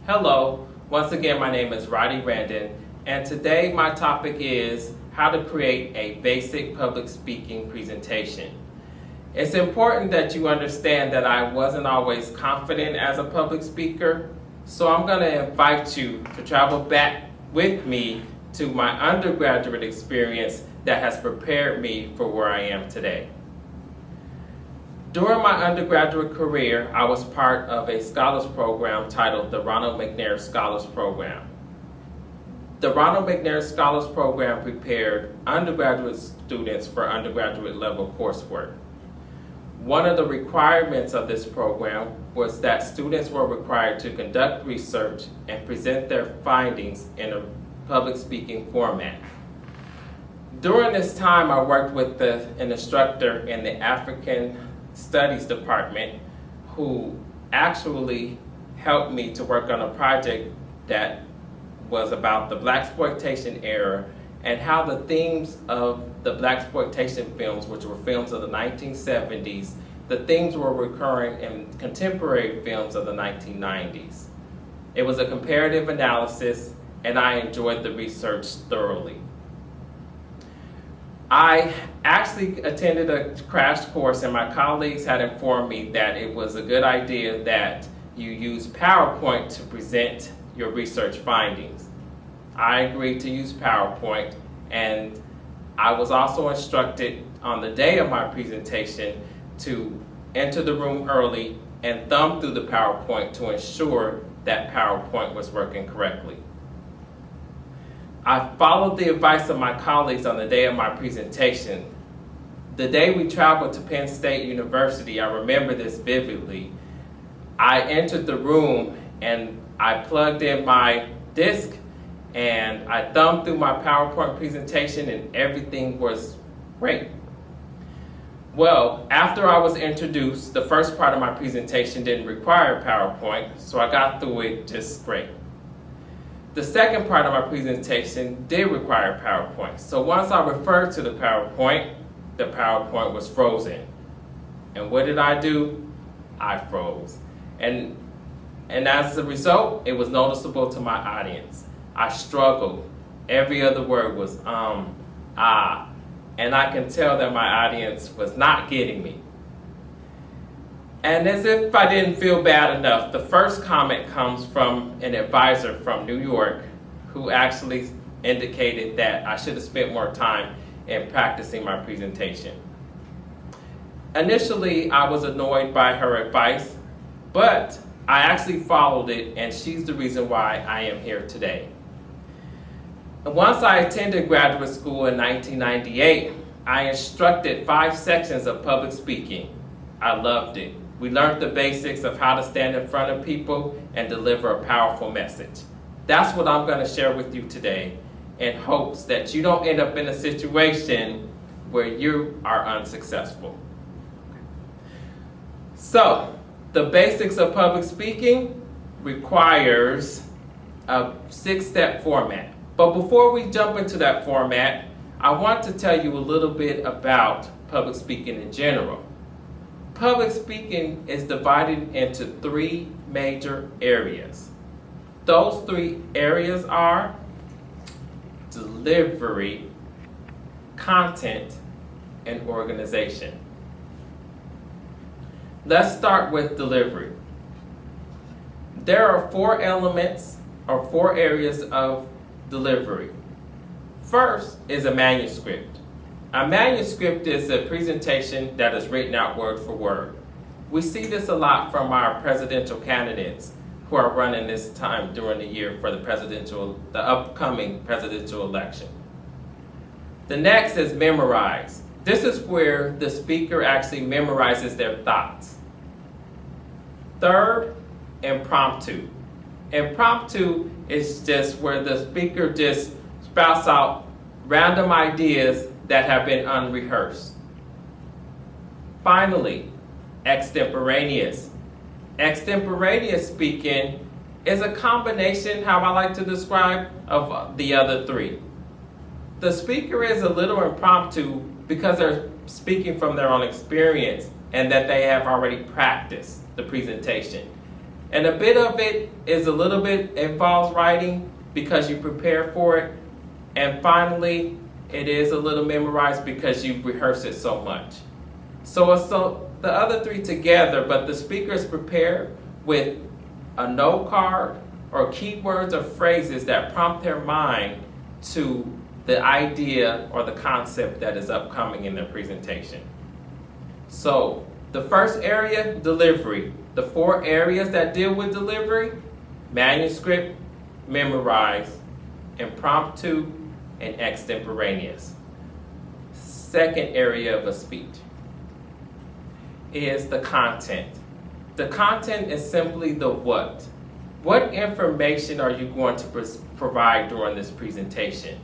Hello, once again my name is Roddy Randon, and today my topic is how to create a basic public speaking presentation. It's important that you understand that I wasn't always confident as a public speaker, so I'm going to invite you to travel back with me to my undergraduate experience that has prepared me for where I am today. During my undergraduate career, I was part of a scholars program titled the Ronald McNair Scholars Program. The Ronald McNair Scholars Program prepared undergraduate students for undergraduate level coursework. One of the requirements of this program was that students were required to conduct research and present their findings in a public speaking format. During this time, I worked with an instructor in the African Studies Department who actually helped me to work on a project that was about the Blaxploitation era and how the themes of the Blaxploitation films, which were films of the 1970s, the themes were recurring in contemporary films of the 1990s. It was a comparative analysis, and I enjoyed the research thoroughly. I actually attended a crash course, and my colleagues had informed me that it was a good idea that you use PowerPoint to present your research findings. I agreed to use PowerPoint, and I was also instructed on the day of my presentation to enter the room early and thumb through the PowerPoint to ensure that PowerPoint was working correctly. I followed the advice of my colleagues on the day of my presentation. The day we traveled to Penn State University, I remember this vividly. I entered the room and I plugged in my disk and I thumbed through my PowerPoint presentation and everything was great. Well, after I was introduced, the first part of my presentation didn't require PowerPoint, so I got through it just great. The second part of my presentation did require PowerPoint. So once I referred to the PowerPoint was frozen. And what did I do? I froze. And as a result, it was noticeable to my audience. I struggled. Every other word was and I can tell that my audience was not getting me. And as if I didn't feel bad enough, the first comment comes from an advisor from New York who actually indicated that I should have spent more time in practicing my presentation. Initially, I was annoyed by her advice, but I actually followed it, and she's the reason why I am here today. Once I attended graduate school in 1998, I instructed 5 sections of public speaking. I loved it. We learned the basics of how to stand in front of people and deliver a powerful message. That's what I'm going to share with you today in hopes that you don't end up in a situation where you are unsuccessful. So, the basics of public speaking requires a 6-step format. But before we jump into that format, I want to tell you a little bit about public speaking in general. Public speaking is divided into 3 major areas. Those 3 areas are delivery, content, and organization. Let's start with delivery. There are 4 elements or 4 areas of delivery. First is a manuscript. A manuscript is a presentation that is written out word for word. We see this a lot from our presidential candidates who are running this time during the year for the upcoming presidential election. The next is memorize. This is where the speaker actually memorizes their thoughts. Third, impromptu. Impromptu is just where the speaker just spouts out random ideas that have been unrehearsed. Finally, extemporaneous. Extemporaneous speaking is a combination, how I like to describe, of the other 3. The speaker is a little impromptu because they're speaking from their own experience and that they have already practiced the presentation. And a bit of it is a little bit involves writing because you prepare for it. And finally, it is a little memorized because you rehearse it so much. So the other three together, but the speaker is prepared with a note card or keywords or phrases that prompt their mind to the idea or the concept that is upcoming in their presentation. So the first area, delivery. The 4 areas that deal with delivery: manuscript, memorize, impromptu, and extemporaneous. Second area of a speech is the content. The content is simply the what. What information are you going to provide during this presentation?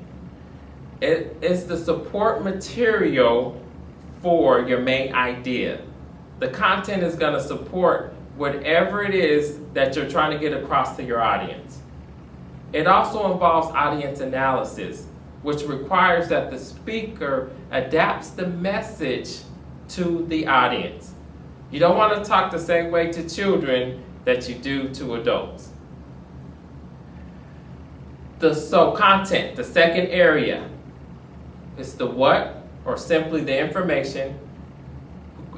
It is the support material for your main idea. The content is going to support whatever it is that you're trying to get across to your audience. It also involves audience analysis, which requires that the speaker adapts the message to the audience. You don't want to talk the same way to children that you do to adults. So content, the second area, is the what, or simply the information,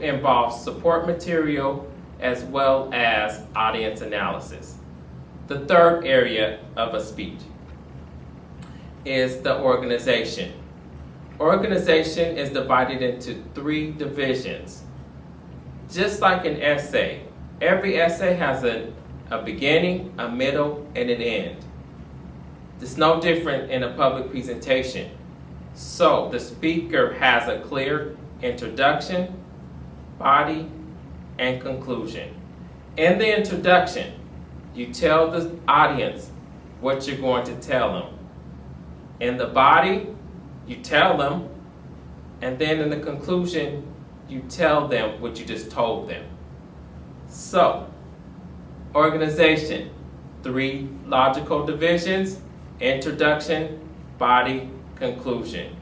involves support material as well as audience analysis. The third area of a speech is the organization. Organization is divided into 3 divisions. Just like an essay, every essay has a beginning, a middle, and an end. It's no different in a public presentation. So the speaker has a clear introduction, body, and conclusion. In the introduction, you tell the audience what you're going to tell them. In the body, you tell them, and then in the conclusion, you tell them what you just told them. So, organization, 3 logical divisions: introduction, body, conclusion.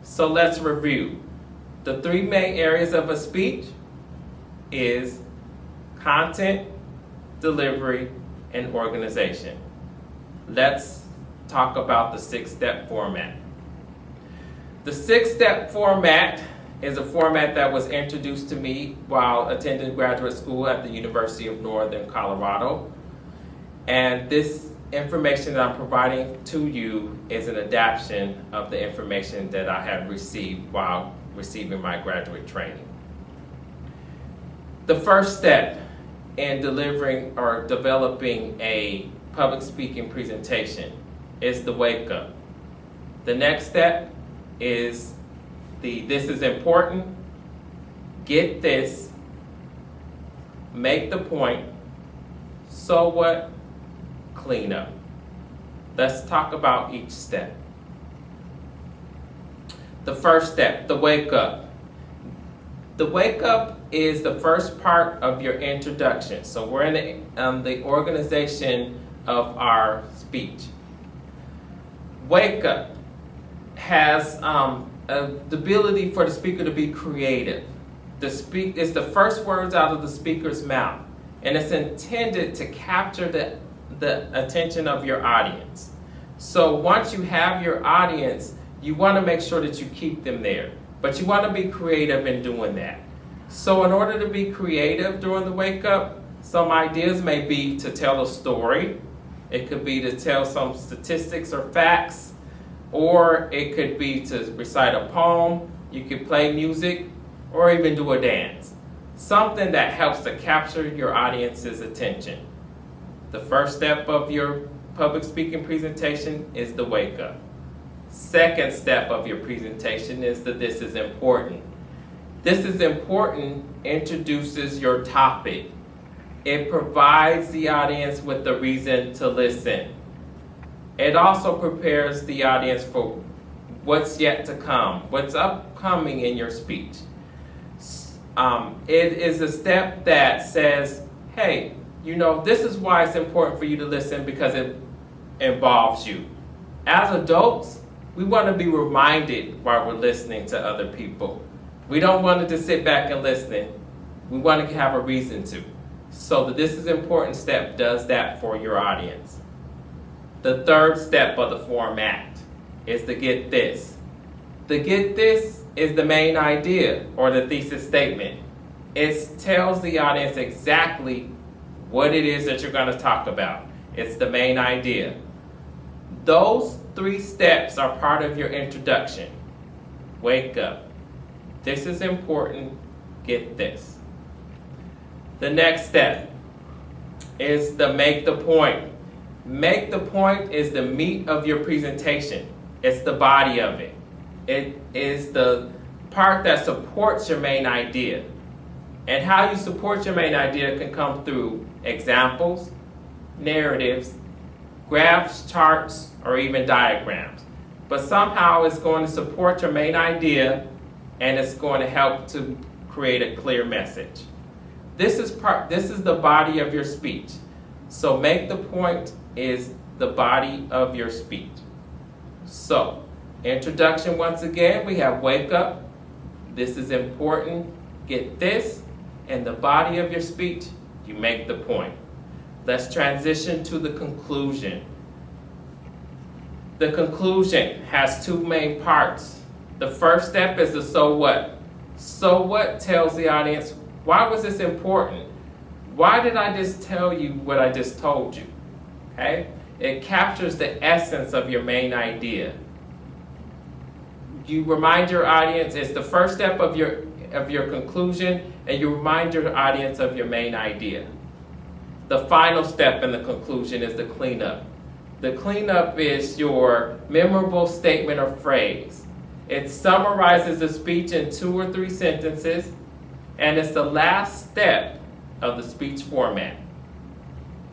So let's review. The 3 main areas of a speech is content, delivery, and organization. Let's talk about the 6-step format. The 6-step format is a format that was introduced to me while attending graduate school at the University of Northern Colorado. And this information that I'm providing to you is an adaptation of the information that I had received while receiving my graduate training. The first step in delivering or developing a public speaking presentation is the wake up. The next step is this is important, get this, make the point, so what, clean up. Let's talk about each step. The first step, the wake up. The wake up is the first part of your introduction. So we're in the organization of our speech. Wake up has the ability for the speaker to be creative. It's the first words out of the speaker's mouth, and it's intended to capture the attention of your audience. So once you have your audience, you want to make sure that you keep them there, but you want to be creative in doing that. So in order to be creative during the wake up, some ideas may be to tell a story. It could be to tell some statistics or facts, or it could be to recite a poem. You could play music, or even do a dance. Something that helps to capture your audience's attention. The first step of your public speaking presentation is the wake up. Second step of your presentation is the this is important. This is important introduces your topic. It provides the audience with the reason to listen. It also prepares the audience for what's yet to come, what's upcoming in your speech. It is a step that says, hey, this is why it's important for you to listen, because it involves you. As adults, we want to be reminded while we're listening to other people. We don't want to just sit back and listen. We want to have a reason to. So So the This Is Important step does that for your audience. The third step of the format is the Get This. The Get This is the main idea or the thesis statement. It tells the audience exactly what it is that you're going to talk about. It's the main idea. Those 3 steps are part of your introduction. Wake up. This is important. Get this. The next step is the Make the Point. Make the point is the meat of your presentation. It's the body of it. It is the part that supports your main idea. And how you support your main idea can come through examples, narratives, graphs, charts, or even diagrams. But somehow it's going to support your main idea and it's going to help to create a clear message. This is the body of your speech. So make the point is the body of your speech. So, introduction once again, we have wake up, this is important, get this, and the body of your speech, you make the point. Let's transition to the conclusion. The conclusion has 2 main parts. The first step is the so what. So what tells the audience, why was this important? Why did I just tell you what I just told you? Okay? It captures the essence of your main idea. You remind your audience, it's the first step of your conclusion, and you remind your audience of your main idea. The final step in the conclusion is the cleanup. The cleanup is your memorable statement or phrase. It summarizes the speech in 2 or 3 sentences, and it's the last step of the speech format.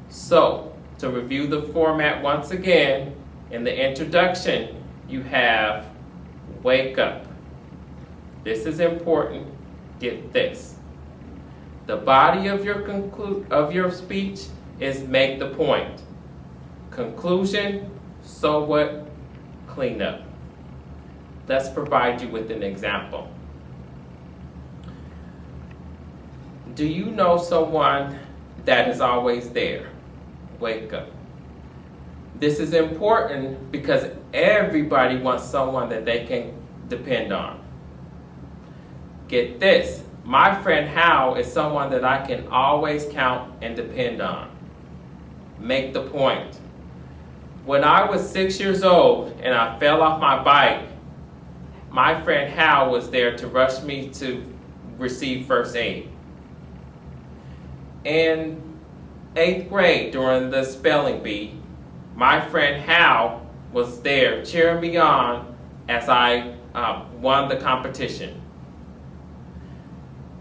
So, to review the format once again, in the introduction, you have wake up. This is important. Get this. The body of your speech is make the point. Conclusion, so what, clean up. Let's provide you with an example. Do you know someone that is always there? Wake up. This is important because everybody wants someone that they can depend on. Get this. My friend Hal is someone that I can always count and depend on. Make the point. When I was 6 years old and I fell off my bike, my friend Hal was there to rush me to receive first aid. In 8th grade, during the spelling bee, my friend Hal was there cheering me on as I won the competition.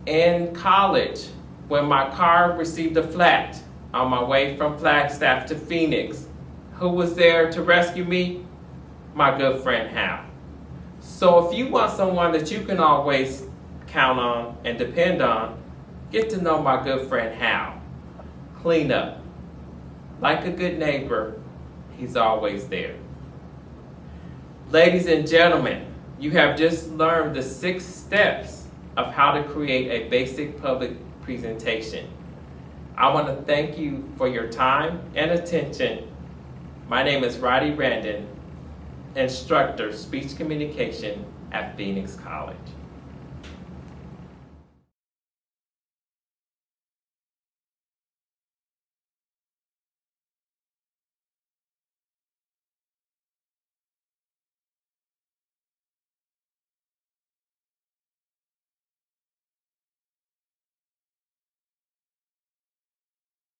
In college, when my car received a flat on my way from Flagstaff to Phoenix, who was there to rescue me? My good friend Hal. So if you want someone that you can always count on and depend on, get to know my good friend Hal. Clean up. Like a good neighbor, he's always there. Ladies and gentlemen, you have just learned the 6 steps of how to create a basic public presentation. I want to thank you for your time and attention. My name is Roddy Randon, instructor, speech communication at Phoenix College.